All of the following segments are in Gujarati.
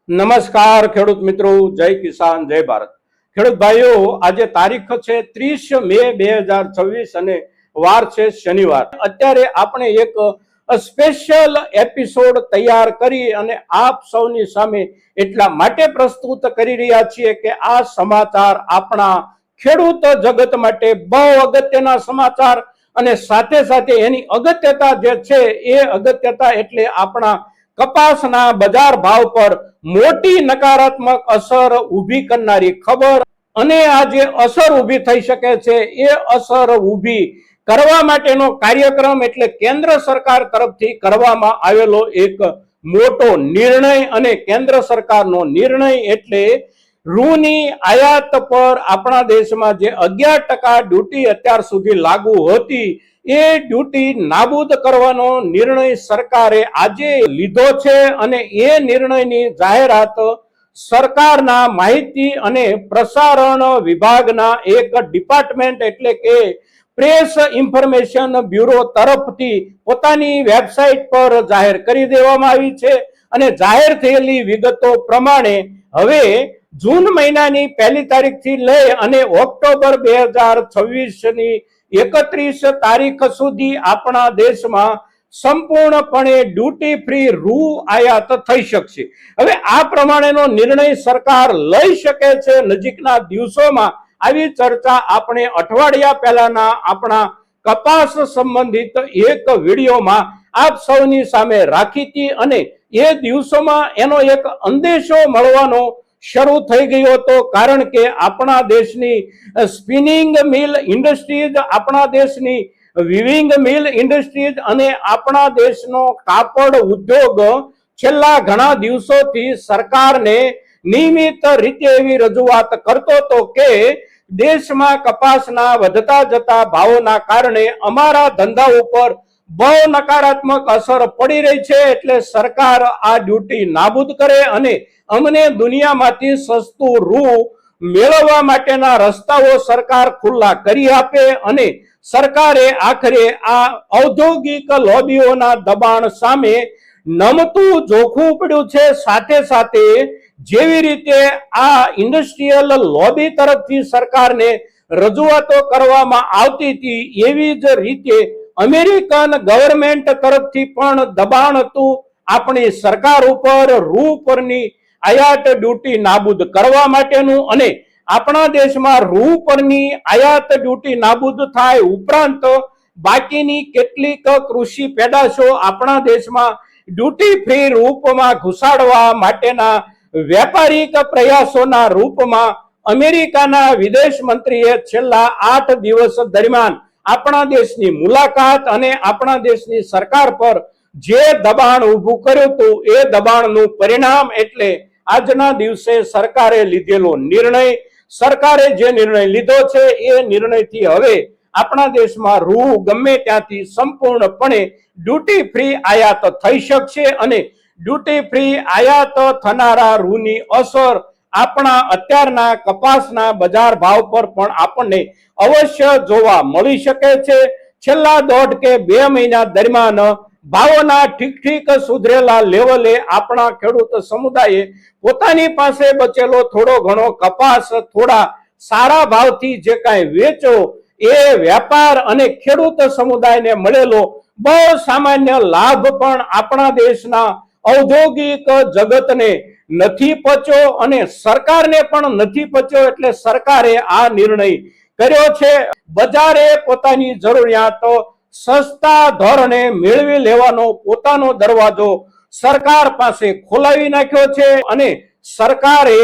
નમસ્કાર ખેડૂત મિત્રો, જય કિસાન, જય ભારત. ખેડૂત ભાઈઓ, આજે તારીખ છે 30 મે 2026 અને વાર છે શનિવાર. અત્યારે આપણે એક સ્પેશિયલ એપિસોડ તૈયાર કરી અને આપ સૌની સામે એટલા માટે પ્રસ્તુત કરી રહ્યા છીએ કે આ સમાચાર આપણા ખેડૂત જગત માટે બહુ અગત્યના સમાચાર અને સાથે સાથે એની અગત્યતા જે છે એ અગત્યતા એટલે આપણા કપાસના બજાર ભાવ પર મોટી નકારાત્મક અસર ઊભી કરનારી ખબર અને આ જે અસર ઊભી થઈ શકે છે એ અસર ઊભી કરવા માટેનો કાર્યક્રમ એટલે કેન્દ્ર સરકાર તરફથી કરવામાં આવેલો એક મોટો નિર્ણય. અને કેન્દ્ર સરકારનો નિર્ણય એટલે રૂની આયાત પર આપણા દેશમાં જે 11% ડ્યુટી અત્યાર સુધી લાગુ હતી એ ડ્યુટી નાબૂદ કરવાનો નિર્ણય સરકારે આજે લીધો છે. અને એ નિર્ણયની જાહેરાત સરકારના માહિતી અને પ્રસારણ વિભાગના એક ડિપાર્ટમેન્ટ એટલે કે પ્રેસ ઇન્ફોર્મેશન બ્યુરો તરફથી પોતાની વેબસાઇટ પર જાહેર કરી દેવામાં આવી છે. અને જાહેર થયેલી વિગતો પ્રમાણે હવે જૂન મહિનાની 1 તારીખથી લઈ અને ઓક્ટોબર 2026ની 31 તારીખ સુધી આપણા દેશમાં સંપૂર્ણપણે ડ્યુટી ફ્રી રૂ આયાત થઈ શકશે. હવે આ પ્રમાણેનો નિર્ણય સરકાર લઈ શકે છે નજીકના દિવસોમાં. આવી ચર્ચા આપણે અઠવાડિયા પહેલાના આપણા કપાસ સંબંધિત એક વિડીયોમાં આપ સૌની સામે રાખી હતી અને એ દિવસોમાં એનો એક અંદેશો મળવાનો શરૂ થઈ ગયો હતો. કારણ કે આપણા દેશની સ્પિનિંગ મિલ ઇન્ડસ્ટ્રીઝ, આપણા દેશની વિવિંગ મિલ ઇન્ડસ્ટ્રીઝ અને આપણા દેશનો કાપડ ઉદ્યોગ છેલ્લા ઘણા દિવસોથી સરકારને નિયમિત રીતે એવી રજૂઆત કરતો હતો કે દેશમાં કપાસના વધતા જતા ભાવોના કારણે અમારા ધંધા ઉપર બહુ નકારાત્મક અસર પડી રહી છે, એટલે સરકાર આ ડ્યુટી નાબૂદ કરે અને અમને દુનિયામાંથી સસ્તું રૂ મેળવવા માટેના રસ્તાઓ સરકાર ખુલ્લા કરી આપે. અને સરકારે આખરે આ ઔદ્યોગિક લોબીઓના દબાણ સામે નમતું જોખવું પડ્યું છે. સાથે સાથે જેવી રીતે આ ઇન્ડસ્ટ્રીયલ લોબી તરફથી સરકારને રજૂઆતો કરવામાં આવતી હતી એવી જ રીતે અમેરિકન ગવર્મેન્ટ તરફથી પણ દબાણ હતું આપણી સરકાર ઉપર રૂ પરની આયાત ડ્યુટી નાબૂદ કરવા માટેનું. અને આપણા દેશમાં રૂ પરની આયાત ડ્યુટી નાબૂદ થાય ઉપરાંત બાકીની કેટલીક કૃષિ પેદાશો આપણા દેશમાં ડ્યુટી ફ્રી રૂપમાં ઘુસાડવા માટેના વેપારિક પ્રયાસોના રૂપમાં અમેરિકાના વિદેશ મંત્રીએ છેલ્લા 8 દિવસ દરમિયાન આપણા દેશની મુલાકાત અને આપણા દેશની સરકાર પર જે દબાણ ઊભું કર્યું હતું એ દબાણનું પરિણામ એટલે આજના દિવસે સરકારે લીધેલો નિર્ણય. સરકારે જે નિર્ણય લીધો છે એ નિર્ણયથી હવે આપણા દેશમાં રૂ ગમે ત્યાંથી સંપૂર્ણપણે ડ્યુટી ફ્રી આયાત થઈ શકશે. અને ડ્યુટી ફ્રી આયાત થનારા રૂની અસર આપણા અત્યારના કપાસના બજાર ભાવ પર પણ આપણને અવશ્ય જોવા મળી શકે છે. છેલ્લા 1.5 કે 2 મહિના દરમિયાન ભાવોના ઠીક સુધરેલા લેવલે આપણા ખેડૂત સમુદાયે પોતાની પાસે બચેલો થોડો ઘણો કપાસ થોડા સારા ભાવથી જે કાંઈ વેચો એ વેપાર અને ખેડૂત સમુદાયને મળેલો બહુ સામાન્ય લાભ પણ આપણા દેશના ઔદ્યોગિક જગતને નથી પચ્યો અને સરકારને પણ નથી પચ્યો. એટલે સરકારે આ નિર્ણય કર્યો છે. બજારે પોતાની જરૂરિયાતો સસ્તા ધોરણે મેળવી લેવાનો પોતાનો દરવાજો સરકાર પાસે ખોલાવી નાખ્યો છે. અને સરકારે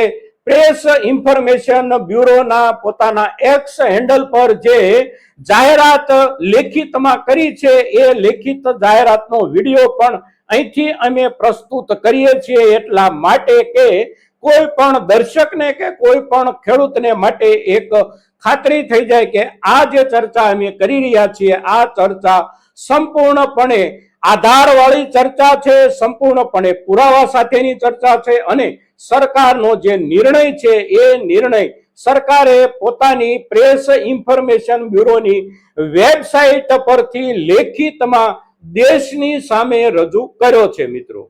પ્રેસ ઇન્ફોર્મેશન બ્યુરોના પોતાના એક્સ હેન્ડલ પર જે જાહેરાત લેખિતમાં કરી છે એ લેખિત જાહેરાતનો વિડીયો પણ અહીંથી અમે પ્રસ્તુત કરીએ છીએ એટલા માટે કે કોઈ પણ દર્શકને કે કોઈ પણ ખેડૂતને માટે એક ખાતરી થઈ જાય કે આ જે ચર્ચા અમે કરી રહ્યા છીએ આ ચર્ચા સંપૂર્ણપણે આધારવાળી ચર્ચા છે, સંપૂર્ણપણે પુરાવા સાથેની ચર્ચા છે. અને સરકારનો જે નિર્ણય છે એ નિર્ણય સરકારે પોતાની પ્રેસ ઇન્ફોર્મેશન બ્યુરોની વેબસાઇટ પરથી લેખિતમાં દેશની સામે રજૂ કર્યો છે. મિત્રો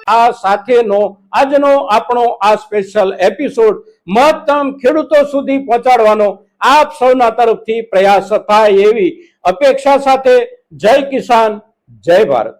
આ સાથેનો આજનો આપણો આ સ્પેશિયલ એપિસોડ મહત્તમ ખેડૂતો સુધી પહોંચાડવાનો આપ સૌના તરફથી પ્રયાસ થાય એવી અપેક્ષા સાથે જય કિસાન જય ભારત.